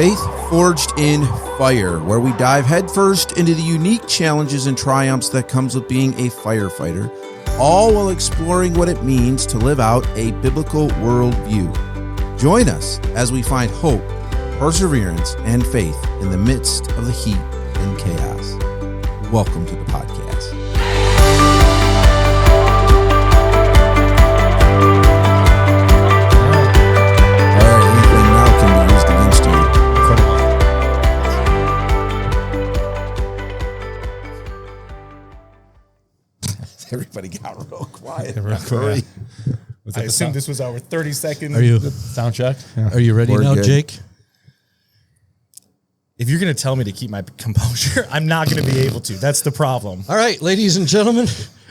Faith Forged in Fire, where we dive headfirst into the unique challenges and triumphs that comes with being a firefighter, all while exploring what it means to live out a biblical worldview. Join us as we find hope, perseverance, and faith in the midst of the heat and chaos. Welcome to the podcast. Everybody got real quiet. I assume this was our 30-second sound check. Yeah. Are you ready now, good. Jake? If you're going to tell me to keep my composure, I'm not going to be able to. That's the problem. All right, ladies and gentlemen,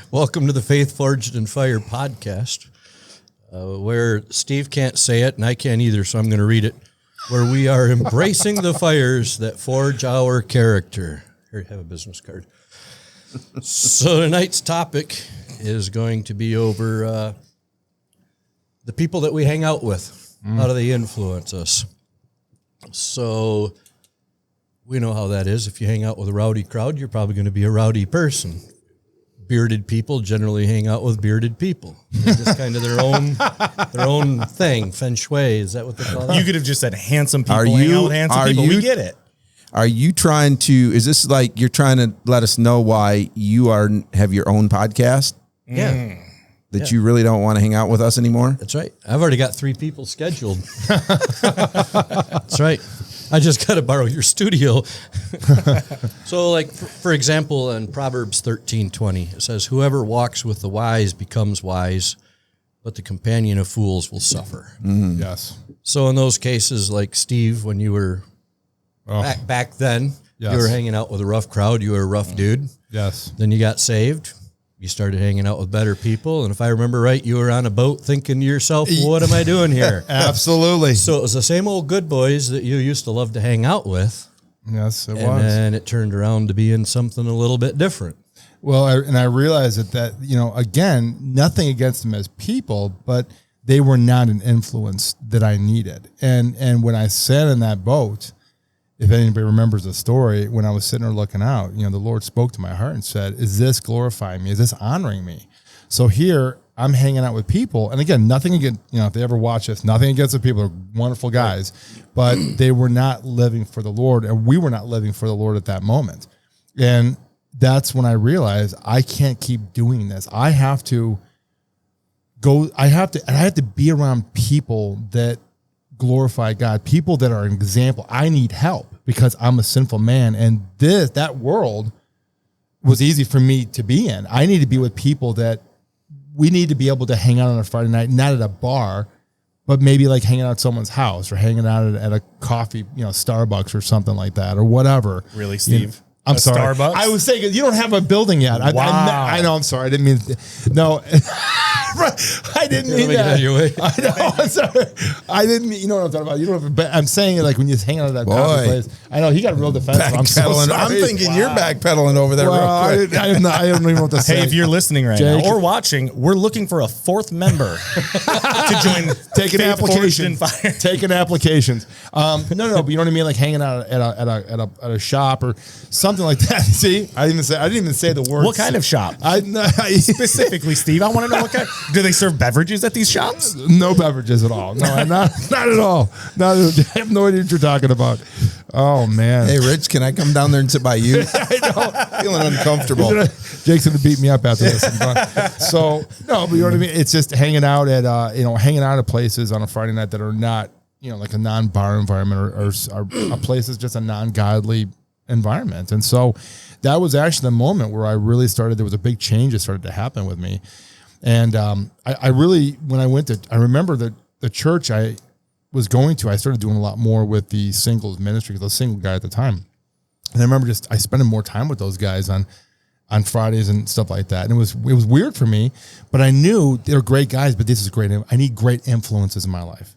welcome to the Faith Forged in Fire podcast, where Steve can't say it and I can't either, so I'm going to read it, where we are embracing the fires that forge our character. Here, have a business card. So tonight's topic is going to be over the people that we hang out with. How do they influence us? So we know how that is. If you hang out with a rowdy crowd, you're probably going to be a rowdy person. Bearded people generally hang out with bearded people. They're just kind of their own thing. Feng shui, is that what they call it? You could have just said handsome people hang out with handsome people. We get it. Are you trying to, is this like you're trying to let us know why you have your own podcast? Yeah. That you really don't want to hang out with us anymore? That's right. I've already got 3 people scheduled. That's right. I just got to borrow your studio. So like, for example, in Proverbs 13:20, it says, whoever walks with the wise becomes wise, but the companion of fools will suffer. Mm. Yes. So in those cases, like Steve, when you were back then, you were hanging out with a rough crowd. You were a rough dude. Yes. Then you got saved. You started hanging out with better people. And if I remember right, you were on a boat thinking to yourself, what am I doing here? Absolutely. So it was the same old good boys that you used to love to hang out with. Yes, it was. And then it turned around to being something a little bit different. Well, I realized that, again, nothing against them as people, but they were not an influence that I needed. And when I sat in that boat, if anybody remembers the story, when I was sitting there looking out, the Lord spoke to my heart and said, is this glorifying me? Is this honoring me? So here I'm hanging out with people. And again, nothing against, if they ever watch this, nothing against the people. They're wonderful guys, but they were not living for the Lord. And we were not living for the Lord at that moment. And that's when I realized I can't keep doing this. I have to be around people that glorify God, people that are an example. I need help because I'm a sinful man, and that world was easy for me to be in. I need to be with people that we need to be able to hang out on a Friday night, not at a bar, but maybe like hanging out at someone's house or hanging out at a coffee, Starbucks or something like that or whatever. Really, Steve? I'm sorry. Starbucks? I was saying you don't have a building yet. Wow. I know. I'm sorry. I didn't mean. No, I didn't mean that. I know. I'm sorry. I didn't mean. You know what I'm talking about. You don't have. I'm saying it like when you hang out at that coffee place. I know he got real defensive. I'm so sorry. I'm thinking you're backpedaling over there real quick. I don't even know what to say. Hey, if you're listening right now or watching, we're looking for a 4th member to join. Take an application. Take an application. No, but you know what I mean, like hanging out at a shop or something like that. See, I didn't even say the word. What kind of shop? Specifically, Steve, I want to know what kind. Do they serve beverages at these shops? No beverages at all. No, not at all. I have no idea what you're talking about. Oh man. Hey, Rich, can I come down there and sit by you? I know. Feeling uncomfortable. Jake's gonna beat me up after this. So no, but you know what I mean. It's just hanging out at places on a Friday night that are not like a non-bar environment or a place that's just a non-godly environment. And so that was actually the moment where I really there was a big change that started to happen with me. And I remember that the church I was going to, I started doing a lot more with the singles ministry because I was a single guy at the time. And I remember I spending more time with those guys on Fridays and stuff like that. And it was weird for me, but I knew they're great guys, but this is great. I need great influences in my life.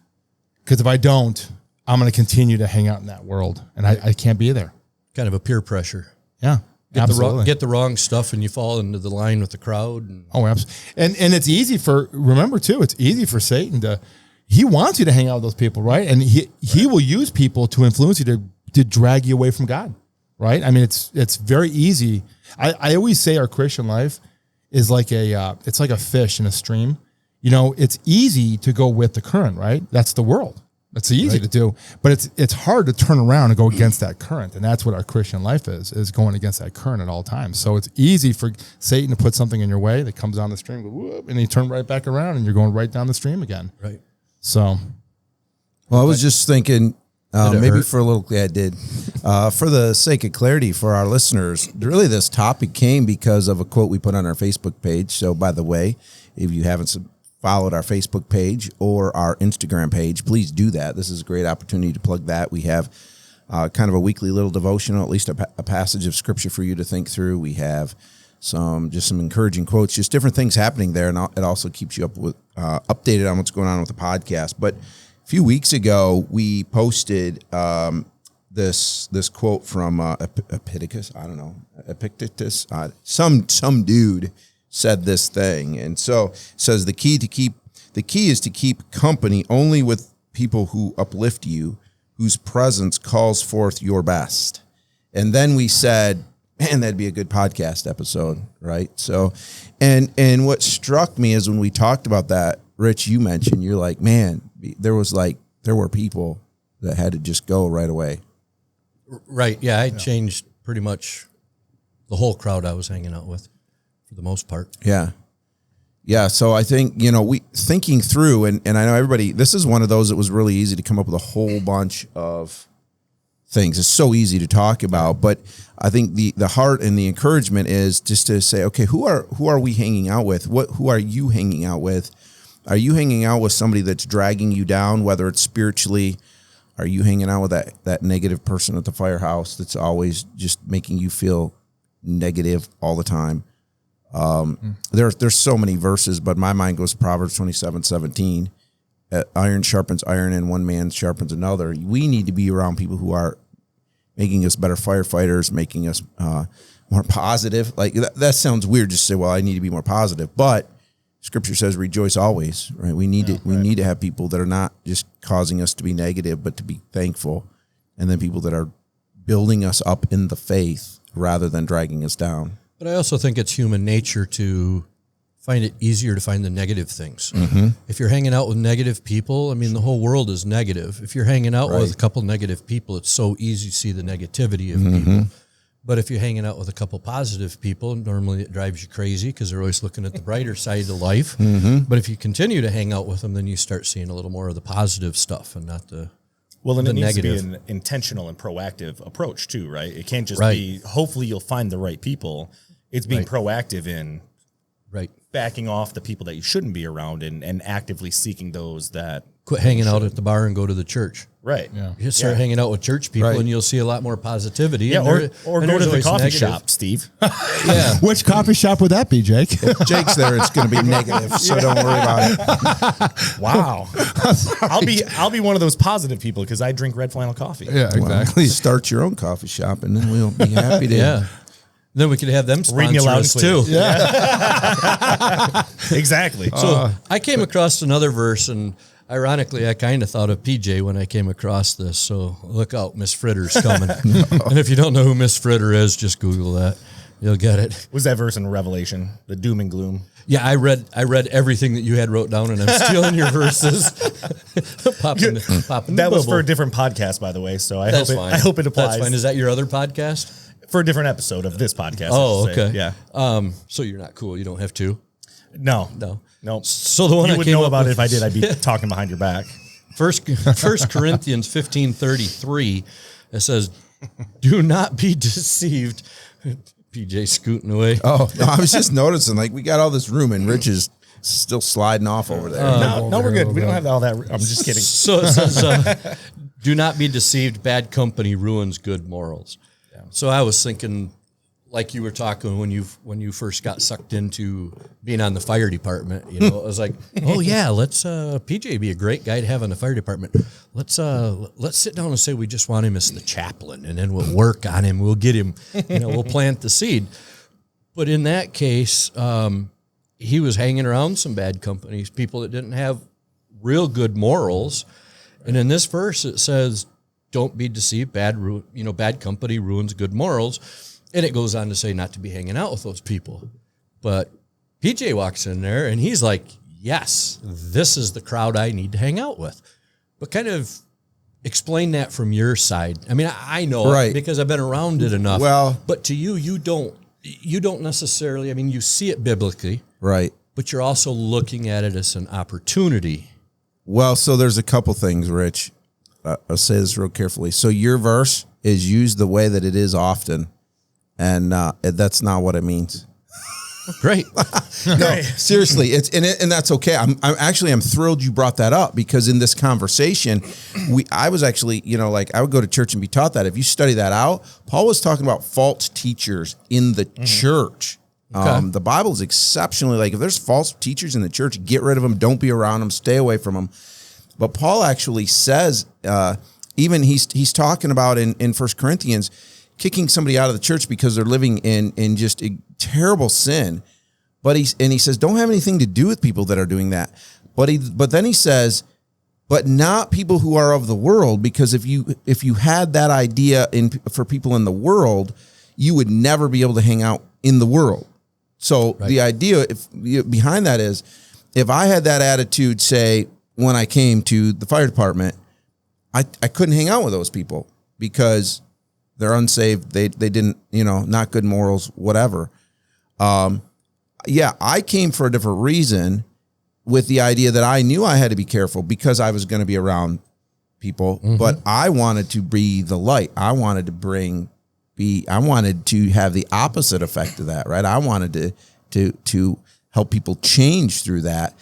Because if I don't, I'm going to continue to hang out in that world and I can't be there. Kind of a peer pressure. Yeah. Absolutely. Get the wrong stuff and you fall into the line with the crowd. Oh, absolutely. And it's easy remember too, it's easy for Satan he wants you to hang out with those people, right? And he will use people to influence you to drag you away from God, right? I mean, it's very easy. I always say our Christian life is like it's like a fish in a stream. You know, it's easy to go with the current, right? That's the world. That's easy to do, but it's hard to turn around and go against that current. And that's what our Christian life is going against that current at all times. So it's easy for Satan to put something in your way that comes down the stream, whoop, and you turn right back around and you're going right down the stream again. Right. So, well, I was just thinking, maybe hurt? for a little, yeah, it did. For the sake of clarity for our listeners, really this topic came because of a quote we put on our Facebook page. So, by the way, if you haven't followed our Facebook page or our Instagram page, please do that. This is a great opportunity to plug that. We have kind of a weekly little devotional, at least a passage of scripture for you to think through. We have some encouraging quotes, just different things happening there, and it also keeps you updated on what's going on with the podcast. But a few weeks ago, we posted this quote from Epictetus. I don't know, Epictetus. Some dude said this thing, and so it says the key is to keep company only with people who uplift you, whose presence calls forth your best. And then we said, man, that'd be a good podcast episode, right? So, and what struck me is when we talked about that, Rich, you mentioned, you're like, man, there were people that had to just go right away. Right. Yeah, I changed pretty much the whole crowd I was hanging out with, for the most part. Yeah. Yeah. So I think, we thinking through, and I know everybody, this is one of those that was really easy to come up with a whole bunch of things. It's so easy to talk about, but I think the heart and the encouragement is just to say, okay, who are we hanging out with? Who are you hanging out with? Are you hanging out with somebody that's dragging you down, whether it's spiritually? Are you hanging out with that negative person at the firehouse that's always just making you feel negative all the time? There's so many verses, but my mind goes to Proverbs 27:17. Iron sharpens iron, and one man sharpens another. We need to be around people who are making us better firefighters, making us more positive. Like that sounds weird. Just say, well, I need to be more positive, but Scripture says, "Rejoice always." Right? We need to have people that are not just causing us to be negative, but to be thankful, and then people that are building us up in the faith rather than dragging us down. But I also think it's human nature to find it easier to find the negative things. Mm-hmm. If you're hanging out with negative people, I mean, the whole world is negative. If you're hanging out with a couple negative people, it's so easy to see the negativity of people. But if you're hanging out with a couple positive people, normally it drives you crazy because they're always looking at the brighter side of life. But if you continue to hang out with them, then you start seeing a little more of the positive stuff and not the Well, and the it needs negative. to be an intentional and proactive approach too, right? It can't just be, hopefully you'll find the right people. It's being proactive in backing off the people that you shouldn't be around and actively seeking those that quit hanging out at the bar and go to the church. Right. Yeah. You start hanging out with church people and you'll see a lot more positivity. Yeah, and or and go to there's the always coffee negative. shop, Steve. Yeah. which coffee shop would that be, Jake? Jake's there, it's going to be negative, so don't worry about it. Wow. I'll be one of those positive people because I drink red flannel coffee. Yeah, exactly. Well, start your own coffee shop, and then we'll be happy to. Yeah. Then we could have them Read me sponsor loud and us clear. too. Yeah. Exactly. So I came across another verse, and ironically, I kind of thought of PJ when I came across this. So look out, Miss Fritter's coming. And if you don't know who Miss Fritter is, just Google that. You'll get it. Was that verse in Revelation? The doom and gloom. Yeah, I read everything that you had wrote down, and I'm stealing your verses. popping That was for a different podcast, by the way. So I hope it applies. That's fine. Is that your other podcast? For a different episode of this podcast. Oh, I should say. okay. Yeah. So you're not cool. You don't have to. No. No. So the one you I would came know up about with, it if I did. I'd be talking behind your back. First Corinthians 15:33, it says, "Do not be deceived." PJ scooting away. Oh, no, I was just noticing, like, we got all this room, and Rich is still sliding off over there. No, we're good. We don't have all that. I'm just kidding. So it says, "Do not be deceived. Bad company ruins good morals." Yeah. So I was thinking, like you were talking when you first got sucked into being on the fire department, I was like, oh yeah, let's PJ be a great guy to have on the fire department. Let's sit down and say we just want him as the chaplain, and then we'll work on him. We'll get him, we'll plant the seed. But in that case, he was hanging around some bad companies, people that didn't have real good morals. And in this verse, it says, don't be deceived. Bad company ruins good morals. And it goes on to say not to be hanging out with those people. But PJ walks in there and he's like, yes, this is the crowd I need to hang out with. But kind of explain that from your side. I mean, I know it because I've been around it enough. Well, but to you, you don't necessarily, I mean, you see it biblically. Right. But you're also looking at it as an opportunity. Well, so there's a couple things, Rich. I'll say this real carefully. So your verse is used the way that it is often, and that's not what it means. Great. No, seriously, and that's okay. I'm thrilled you brought that up, because in this conversation, I was actually, I would go to church and be taught that. If you study that out, Paul was talking about false teachers in the church. Okay. The Bible is exceptionally if there's false teachers in the church, get rid of them. Don't be around them. Stay away from them. But Paul actually says, even he's talking about in 1 Corinthians, kicking somebody out of the church because they're living in just a terrible sin. But he says, don't have anything to do with people that are doing that. But then he says, but not people who are of the world, because if you had that idea for people in the world, you would never be able to hang out in the world. So the idea behind that is, if I had that attitude, say, when I came to the fire department, I couldn't hang out with those people because they're unsaved. They didn't, not good morals, whatever. I came for a different reason, with the idea that I knew I had to be careful because I was going to be around people, but I wanted to be the light. I wanted to have the opposite effect of that, right? I wanted to help people change through that.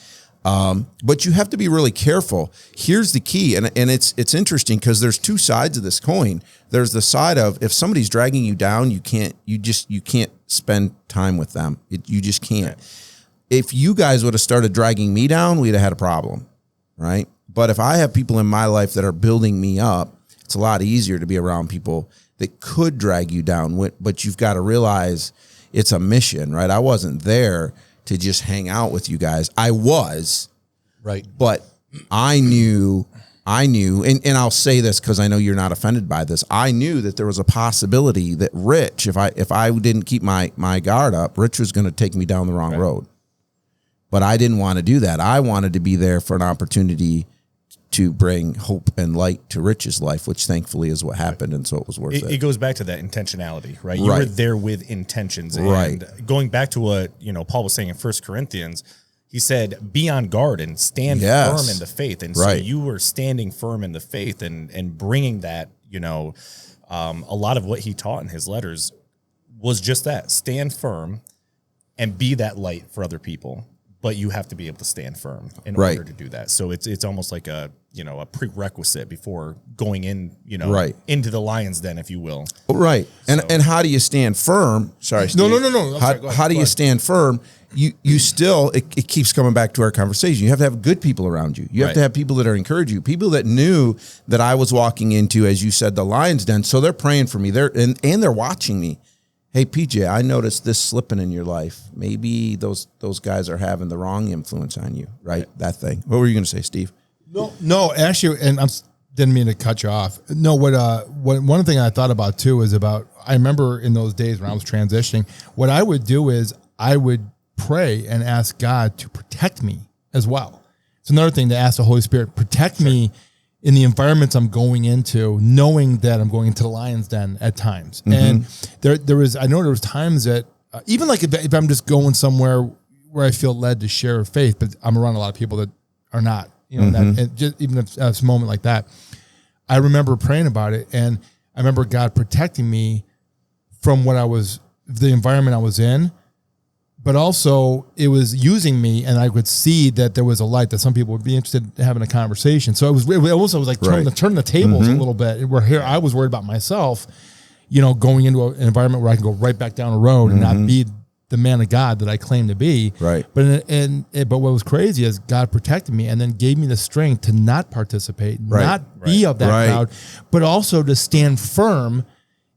But you have to be really careful. Here's the key. And it's interesting because there's two sides of this coin. There's the side of, if somebody's dragging you down, you can't spend time with them. You just can't. If you guys would have started dragging me down, we'd have had a problem. Right. But if I have people in my life that are building me up, it's a lot easier to be around people that could drag you down. But you've got to realize it's a mission, right? I wasn't there to just hang out with you guys. I was, right, but I knew, and I'll say this because I know you're not offended by this. I knew that there was a possibility that Rich, if I didn't keep my guard up, Rich was going to take me down the wrong road. But I didn't want to do that. I wanted to be there for an opportunity to bring hope and light to Rich's life, which thankfully is what happened, and so it was worth it. It goes back to that intentionality, right? You were there with intentions. And going back to what Paul was saying in 1 Corinthians, he said, be on guard and stand firm in the faith. And so you were standing firm in the faith and bringing that, a lot of what he taught in his letters was just that, stand firm and be that light for other people. But you have to be able to stand firm in order to do that. So it's almost like a prerequisite before going in, into the lion's den, if you will. Right. And how do you stand firm? Sorry, Steve. No. How do you stand firm? You still, it keeps coming back to our conversation. You have to have good people around you. You have to have people that are encouraging you, people that knew that I was walking into, as you said, the lion's den. So they're praying for me. They're watching me. Hey, PJ, I noticed this slipping in your life. Maybe those guys are having the wrong influence on you, right? That thing. What were you going to say, Steve? No, actually, and I didn't mean to cut you off. No, one thing I thought about too is I remember in those days when I was transitioning, what I would do is I would pray and ask God to protect me as well. It's another thing to ask the Holy Spirit, protect me in the environments I'm going into, knowing that I'm going into the lion's den at times. And there was times that even like if I'm just going somewhere where I feel led to share faith, but I'm around a lot of people that are not, even if it's a moment like that, I remember praying about it. And I remember God protecting me from the environment I was in, but also it was using me, and I could see that there was a light that some people would be interested in having a conversation. So it also was like turning the tables a little bit. Where here I was worried about myself, going into an environment where I can go right back down the road and not be the man of God that I claim to be. Right. But what was crazy is God protected me and then gave me the strength to not participate, not be of that crowd, but also to stand firm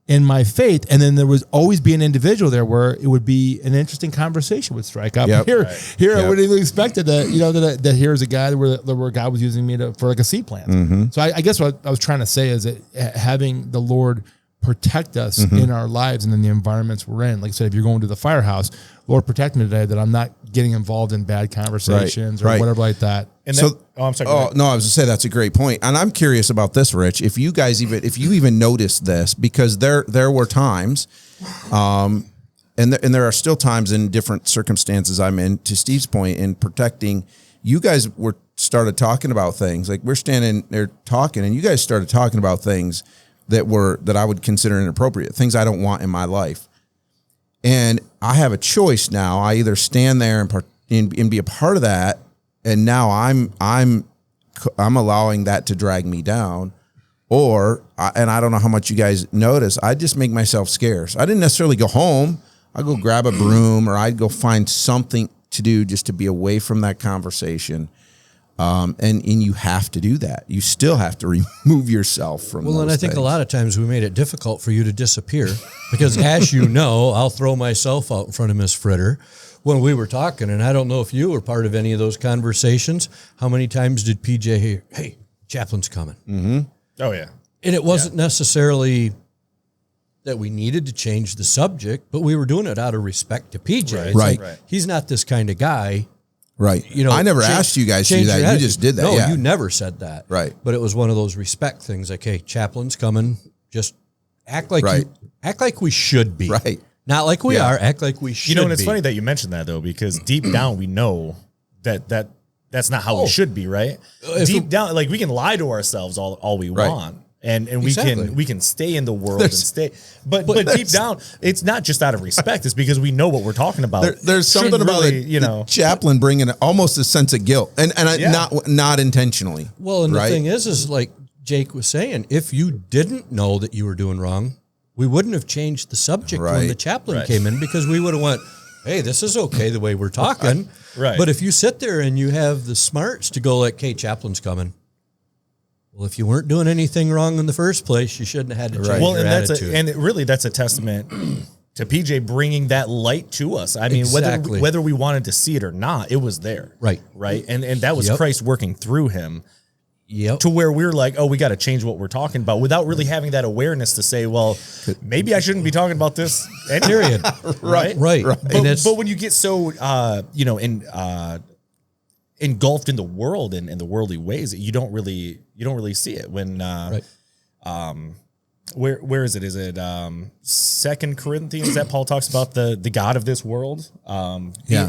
in my faith. And then there would always be an individual there where it would be an interesting conversation would strike up. Yep. Here I wouldn't even expect it that here's a guy where God was using me for like a seed plant. Mm-hmm. So I guess what I was trying to say is that having the Lord protect us in our lives and in the environments we're in. Like I said, if you're going to the firehouse, Lord, protect me today that I'm not getting involved in bad conversations or whatever like that. And so, then, I'm sorry. no, I was gonna say that's a great point, and I'm curious about this, Rich. If you even noticed this, because there were times, and there are still times in different circumstances I'm in. To Steve's point, in protecting, you guys started talking about things like we're standing there talking, and you guys started talking about things that I would consider inappropriate, things I don't want in my life. And I have a choice now. I either stand there and be a part of that, and now I'm allowing that to drag me down, and I don't know how much you guys notice, I just make myself scarce. I didn't necessarily go home. I'd go grab a broom, or I'd go find something to do just to be away from that conversation. And you have to do that. You still have to remove yourself from those and I think things. a lot of times we made it difficult for you to disappear because, as you know, I'll throw myself out in front of Miss Fritter when we were talking, and I don't know if you were part of any of those conversations. How many times did PJ hear, "Hey, chaplain's coming"? Mm-hmm. Oh yeah, and it wasn't necessarily that we needed to change the subject, but we were doing it out of respect to PJ. It's Right. like, he's not this kind of guy. Right. You know, I never asked you guys to do that. You just did that. No, yeah. you never said that. Right. But it was one of those respect things. Like, hey, chaplain's coming. Just act like we should be. Right. Not like we are. Act like we should. and it's funny that you mentioned that though, because deep down we know that's not how we should be, right? Deep down, like we can lie to ourselves all we want. And we can stay in the world and stay, but deep down, it's not just out of respect. It's because we know what we're talking about. There's something about the chaplain bringing almost a sense of guilt, and not intentionally. Well, and the thing is like Jake was saying, if you didn't know that you were doing wrong, we wouldn't have changed the subject when the chaplain came in, because we would have went, hey, this is okay the way we're talking. Right. But if you sit there and you have the smarts to go like, hey, chaplain's coming. Well, if you weren't doing anything wrong in the first place, you shouldn't have had to change your attitude. That's a testament to PJ bringing that light to us. I mean, whether we wanted to see it or not, it was there. Right. And that was Christ working through him. To where we're like, oh, we got to change what we're talking about without really having that awareness to say, well, maybe I shouldn't be talking about this. Period. Right. But when you get so, engulfed in the world and the worldly ways, you don't really see it. When where is it? Is it 2 Corinthians that Paul talks about the God of this world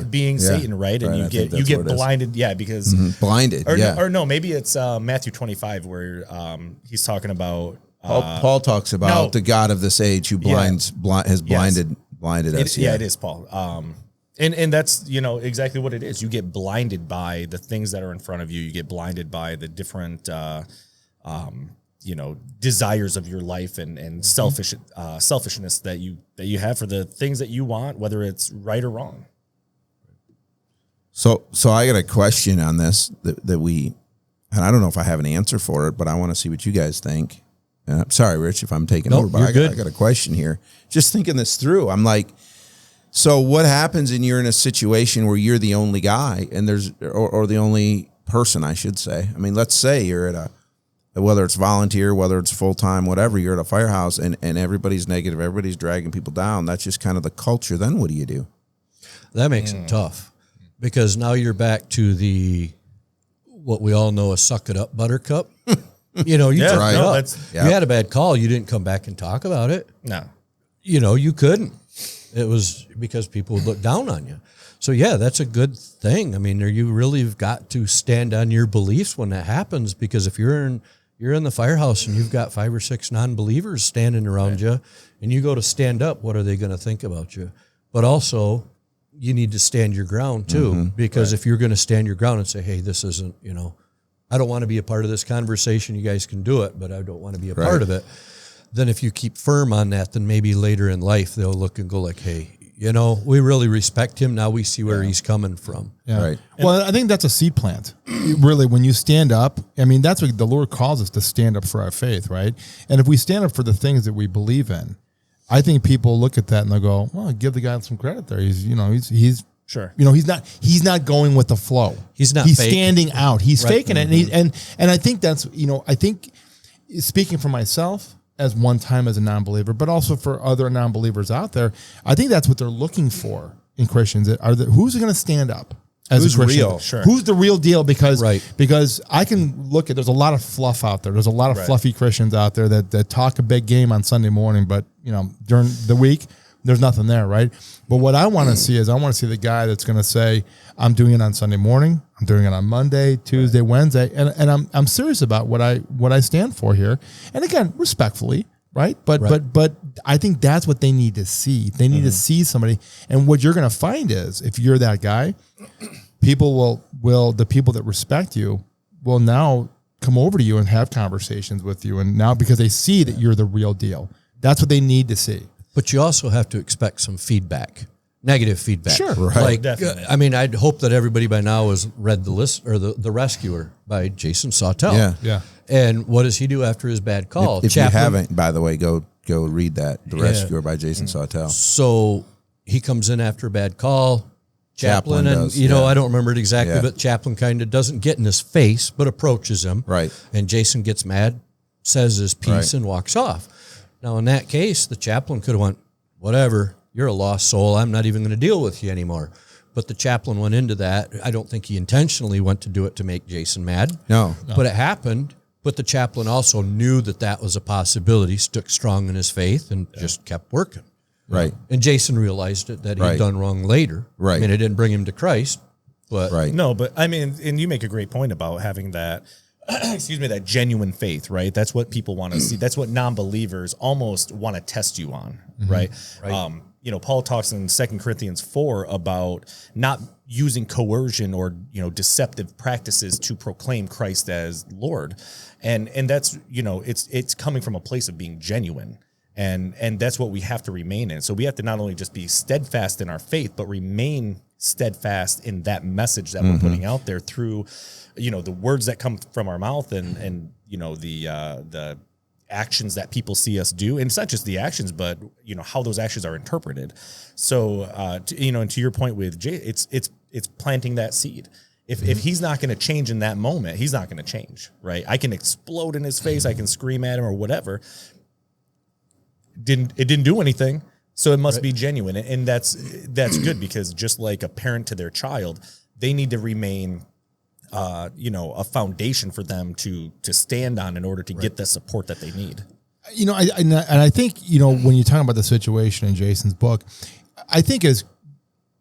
being Satan, right? And you get blinded, because blinded, or no, maybe it's Matthew 25 where he's talking about Paul talks about the God of this age who has blinded us. It is Paul. And that's, exactly what it is. You get blinded by the things that are in front of you. You get blinded by the different, desires of your life and selfishness that you have for the things that you want, whether it's right or wrong. So I got a question on this and I don't know if I have an answer for it, but I want to see what you guys think. And I'm sorry, Rich, if I'm taking over, but I got a question here. Just thinking this through, I'm like, so what happens when you're in a situation where you're the only guy and or the only person, I should say. I mean, let's say you're at whether it's volunteer, whether it's full-time, whatever, you're at a firehouse and everybody's negative, everybody's dragging people down. That's just kind of the culture. Then what do you do? That makes it tough, because now you're back to what we all know as suck it up, buttercup. You took it up. You had a bad call. You didn't come back and talk about it. No. You couldn't. It was because people would look down on you. So, that's a good thing. I mean, you really have got to stand on your beliefs when that happens, because if you're in the firehouse and you've got 5 or 6 non-believers standing around you and you go to stand up, what are they going to think about you? But also, you need to stand your ground too, because if you're going to stand your ground and say, hey, this isn't, I don't want to be a part of this conversation. You guys can do it, but I don't want to be a part of it. Then if you keep firm on that, then maybe later in life they'll look and go like, hey, we really respect him. Now we see where he's coming from. Yeah. Right. Well, I think that's a seed plant. Really, when you stand up, I mean, that's what the Lord calls us, to stand up for our faith, right? And if we stand up for the things that we believe in, I think people look at that and they'll go, well, give the guy some credit there. He's sure. He's not going with the flow. He's standing out. He's faking it. And I think that's, I think speaking for myself as one time as a non-believer, but also for other non-believers out there, I think that's what they're looking for in Christians. Who's going to stand up? Who's real? Sure. Who's the real deal? Because I can look at, there's a lot of fluff out there. There's a lot of fluffy Christians out there that talk a big game on Sunday morning, but during the week, there's nothing there, right? But what I want to see is I want to see the guy that's going to say, I'm doing it on Sunday morning, I'm doing it on Monday, Tuesday, Wednesday, and I'm serious about what I stand for here. And again, respectfully, right? But I think that's what they need to see. They need to see somebody. And what you're going to find is, if you're that guy, people will the people that respect you will now come over to you and have conversations with you. And now, because they see that you're the real deal, that's what they need to see. But you also have to expect some feedback, negative feedback. Sure. Right. Like, I'd hope that everybody by now has read the list or the Rescuer by Jason Sawtelle. Yeah. And what does he do after his bad call? If you haven't, by the way, go read that, The Rescuer by Jason Sawtelle. So he comes in after a bad call. Chaplain and does, I don't remember it exactly, but Chaplain kind of doesn't get in his face, but approaches him. Right. And Jason gets mad, says his piece, and walks off. Now, in that case, the chaplain could have went, whatever, you're a lost soul. I'm not even going to deal with you anymore. But the chaplain went into that. I don't think he intentionally went to do it to make Jason mad. No. But it happened. But the chaplain also knew that was a possibility, stuck strong in his faith, and just kept working. Right. And Jason realized that he'd done wrong later. Right. It didn't bring him to Christ. But No, but and you make a great point about having that, that genuine faith, right? That's what people want to see. That's what non-believers almost want to test you on, right? Paul talks in 2 Corinthians 4 about not using coercion or, deceptive practices to proclaim Christ as Lord. And that's, it's coming from a place of being genuine. And that's what we have to remain in. So we have to not only just be steadfast in our faith, but remain steadfast in that message that we're putting out there through, the words that come from our mouth and the actions that people see us do. And it's not just the actions, but how those actions are interpreted. So and to your point with Jay, it's planting that seed. If he's not going to change in that moment, he's not going to change, right? I can explode in his face, I can scream at him or whatever. It didn't do anything, so it must be genuine, and that's good, because just like a parent to their child, they need to remain a foundation for them to stand on in order to get the support that they need. I think, when you're talking about the situation in Jason's book, I think as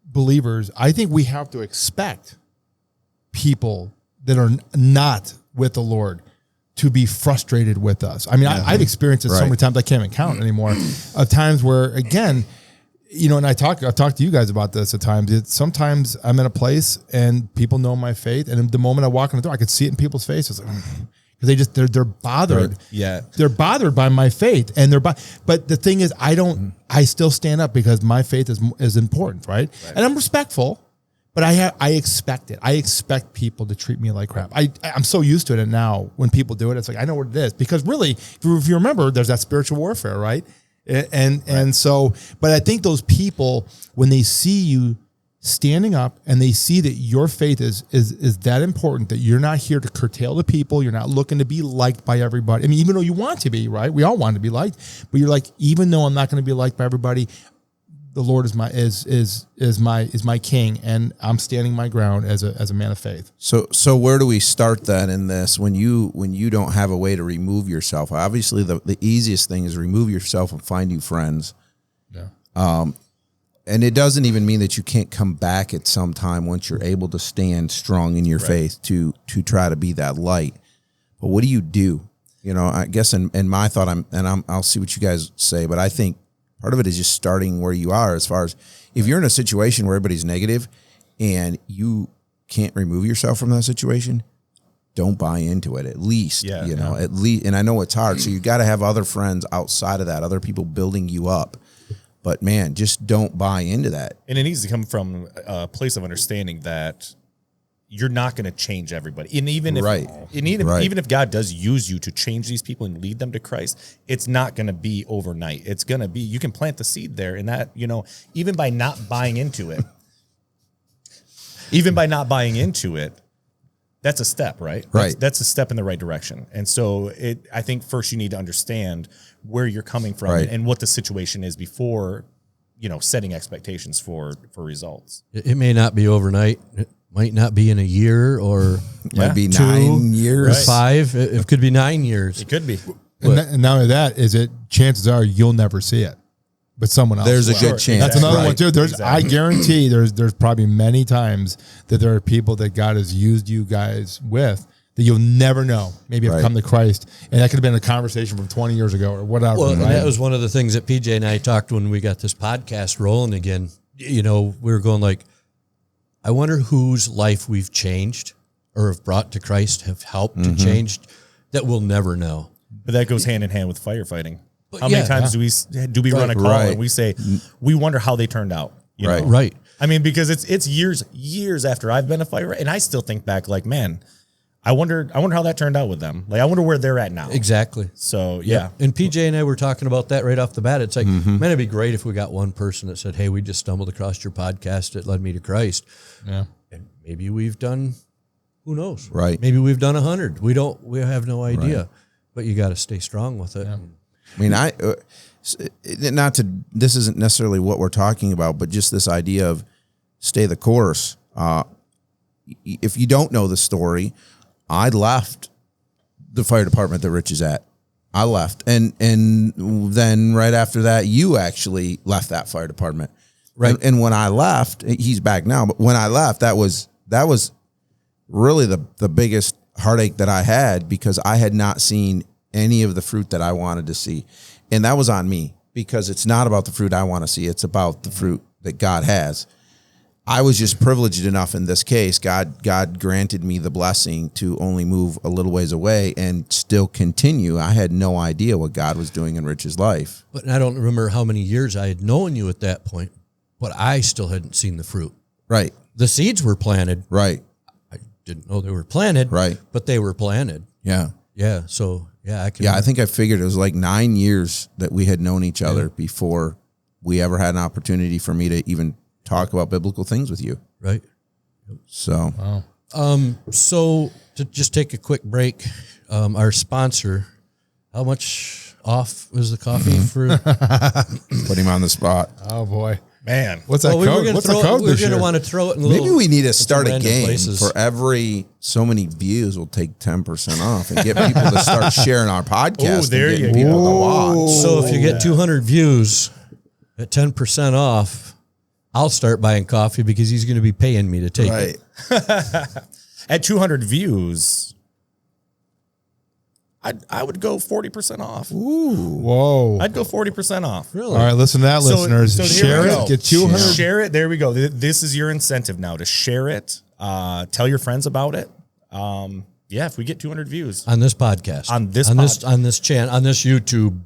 believers, I think we have to expect people that are not with the Lord to be frustrated with us. I've experienced it so many times I can't even count anymore, of times where, again, and I've talked to you guys about this at times. Sometimes I'm in a place and people know my faith, and the moment I walk in the door, I could see it in people's faces, because they're bothered. Right. Yeah, they're bothered by my faith, and but the thing is, I still stand up because my faith is important, right? And I'm respectful. But I expect it. I expect people to treat me like crap. I'm so used to it now. When people do it, it's like, I know what it is. Because really, if you remember, there's that spiritual warfare, right? And so, but I think those people, when they see you standing up and they see that your faith is that important, that you're not here to curtail the people, you're not looking to be liked by everybody. Even though you want to be, right? We all want to be liked, but you're like, even though I'm not going to be liked by everybody, the Lord is my king, and I'm standing my ground as a man of faith. So where do we start then in this? When you don't have a way to remove yourself, obviously the easiest thing is remove yourself and find you friends. Yeah. And it doesn't even mean that you can't come back at some time once you're able to stand strong in your faith to try to be that light. But what do you do? I guess in my thought, I'll see what you guys say, but I think part of it is just starting where you are, as far as if you're in a situation where everybody's negative and you can't remove yourself from that situation, don't buy into it. At least, at least, and I know it's hard. So you got to have other friends outside of that, other people building you up. But man, just don't buy into that. And it needs to come from a place of understanding that you're not going to change everybody. And even if, Right. even if God does use you to change these people and lead them to Christ, it's not going to be overnight. It's going to be, you can plant the seed there, and that, even by not buying into it, that's a step, right? Right. That's a step in the right direction. And so I think first you need to understand where you're coming from and what the situation is before, setting expectations for results. It may not be overnight. It might not be in a year, or Might be 2 9 years. or 5. It could be 9 years. It could be. And not only that, chances are you'll never see it, but someone else. There's a will. good chance. That's another Right. one too. I guarantee there's probably many times that there are people that God has used you guys with that you'll never know. Maybe have Right. come to Christ, and that could have been a conversation from 20 years ago or whatever. Well, and right? that was one of the things that PJ and I talked when we got this podcast rolling again. We were going like, I wonder whose life we've changed or have brought to Christ, have helped to change, that we'll never know. But that goes hand in hand with firefighting. But How many times do we run a call Right. and we say, we wonder how they turned out? You Right. know? Right. I mean, because it's years after I've been a firefighter, and I still think back like, man, I wonder how that turned out with them. Like, I wonder where they're at now. Exactly. So yeah. And PJ and I were talking about that right off the bat. It's like, man, it'd be great if we got one person that said, hey, we just stumbled across your podcast. It led me to Christ. Yeah. And maybe we've done, who knows? Right. Maybe we've done 100. We have no idea, but you got to stay strong with it. Yeah. I mean, this isn't necessarily what we're talking about, but just this idea of stay the course. If you don't know the story, I left the fire department that Rich is at. I left. And then right after that, you actually left that fire department. Right. And when I left, he's back now, but when I left, that was really the biggest heartache that I had, because I had not seen any of the fruit that I wanted to see. And that was on me, because it's not about the fruit I want to see. It's about the fruit that God has. I was just privileged enough in this case. God granted me the blessing to only move a little ways away and still continue. I had no idea what God was doing in Rich's life. But I don't remember how many years I had known you at that point, but I still hadn't seen the fruit. Right. The seeds were planted. Right. I didn't know they were planted. Right. But they were planted. Yeah. Yeah. So yeah, I think I figured it was like 9 years that we had known each other before we ever had an opportunity for me to even talk about biblical things with you. Right. So, So to just take a quick break, our sponsor, how much off was the coffee for? put him on the spot. Oh boy, Man. what's that code? What's the code We're this going to year? want to throw it in Maybe we need to some start a random game places. for every so many views. We'll take 10% off and get people to start sharing our podcast. Ooh, there and you get people go. to watch. So if you get 200 views at 10% off, I'll start buying coffee because he's going to be paying me to take Right. it. At 200 views, I would go 40% off. Whoa. I'd go 40% off. Really? All right, listen to that, listeners. So here Share we it. go. Get 200. Share it. There we go. This is your incentive now to share it. Tell your friends about it. Yeah, if we get 200 views On this podcast. On this on this channel, on this YouTube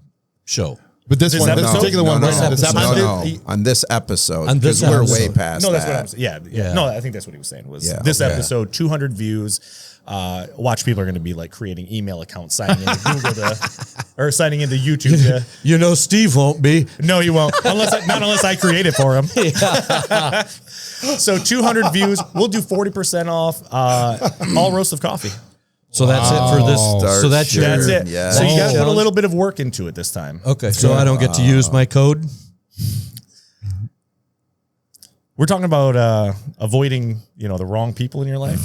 show. But this one, this episode? particular one, right now, this episode. No. On this episode. On this because we're episode. way past No, that's what that. I'm saying. Yeah. Yeah. No, I think that's what he was saying was Yeah, this okay. episode, 200 views. Watch, people are going to be like creating email accounts, signing into Google or signing into YouTube. You know, Steve won't be. No, you won't. Not unless I create it for him. So 200 views. We'll do 40% off all roast of coffee. So that's it for this. Start So that's your. That's it. Yeah. So you got to put a Challenge. little bit of work into it this time. Okay, so I don't get to use my code. We're talking about avoiding, the wrong people in your life.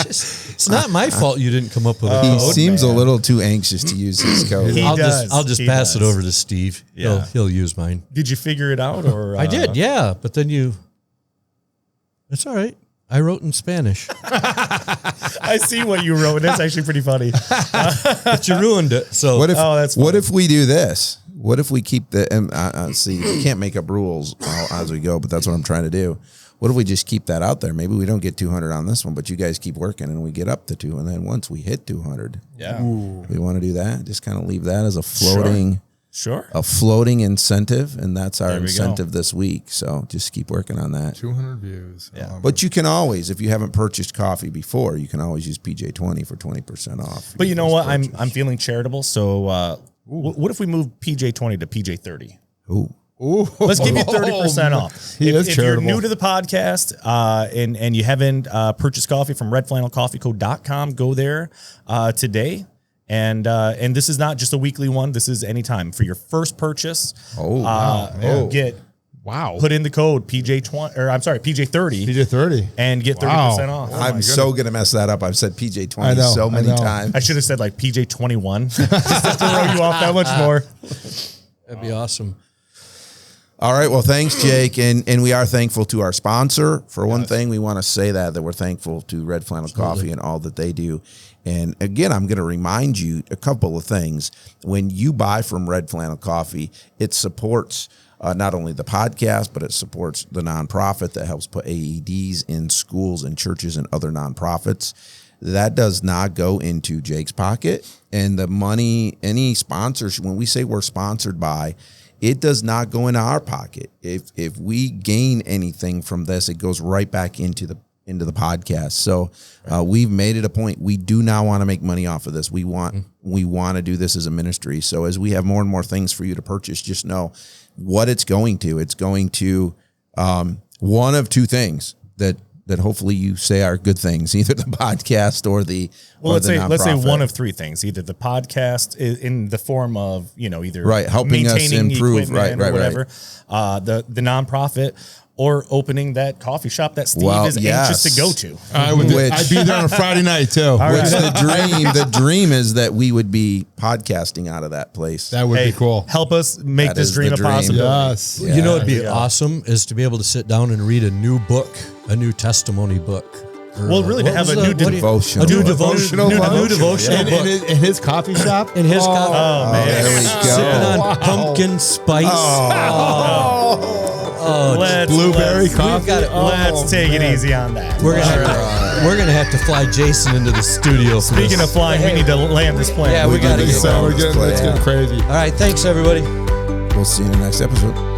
It's not my fault you didn't come up with a He code. seems a little too anxious to use his code. He does. I'll just He pass it does. over to Steve. Yeah. He'll use mine. Did you figure it out, or I did, yeah. But then it's all right. I wrote in Spanish, I see what you wrote. That's actually pretty funny. but you ruined it. So What if? that's what funny. if we do this? What if we keep the? See, we can't make up rules as we go, but that's what I'm trying to do. What if we just keep that out there? Maybe we don't get 200 on this one, but you guys keep working and we get up to 200. And then once we hit 200, Yeah. we want to do that. Just kind of leave that as a floating. Sure. A floating incentive, and that's our There we incentive this week. So just keep working on that. 200 views. Yeah. But you can always, if you haven't purchased coffee before, you can always use PJ20 for 20% off. But you know what? I'm feeling charitable. So what if we move PJ20 to PJ30? Ooh. Let's give you 30% off. If you're charitable. new to the podcast and you haven't purchased coffee from redflannelcoffeeco.com, go there today. And this is not just a weekly one. This is anytime for your first purchase. Get put in the code PJ20 or I'm sorry PJ30. PJ30 and get 30% off. I'm so gonna mess that up. I've said PJ20 so many times. I should have said like PJ21 just to throw you off that much more. That'd be awesome. All right. Well, thanks, Jake. And we are thankful to our sponsor. For one thing, we want to say that we're thankful to Red Flannel Coffee and all that they do. And again, I'm going to remind you a couple of things. When you buy from Red Flannel Coffee, it supports not only the podcast, but it supports the nonprofit that helps put AEDs in schools and churches and other nonprofits. That does not go into Jake's pocket. And the money, any sponsors, when we say we're sponsored by, it does not go into our pocket. If we gain anything from this, it goes right back into the podcast. So we've made it a point. We do not want to make money off of this. We want to do this as a ministry. So as we have more and more things for you to purchase, just know what it's going to. It's going to one of two things that hopefully you say are good things, either the podcast or the let's say nonprofit. one of three things. Either the podcast in the form of, either helping us improve, or whatever, the nonprofit, or opening that coffee shop that Steve is anxious to go to. I'd be there on a Friday night too. The dream is that we would be podcasting out of that place. That would be cool. Help us make That this is dream the a dream. possibility. Yes. You know, it'd be awesome is to be able to sit down and read a new book, a new testimony book. Well, really, to have a new devotional. A new devotional book. In his coffee shop? In his coffee. Oh, man. There we go. Sipping on pumpkin spice. Blueberry coffee. Let's take it easy on that. We're gonna have to fly Jason into the studio. For Speaking of flying, we need to land this plane. Yeah, we gotta get It's getting crazy. All right, thanks everybody. We'll see you in the next episode.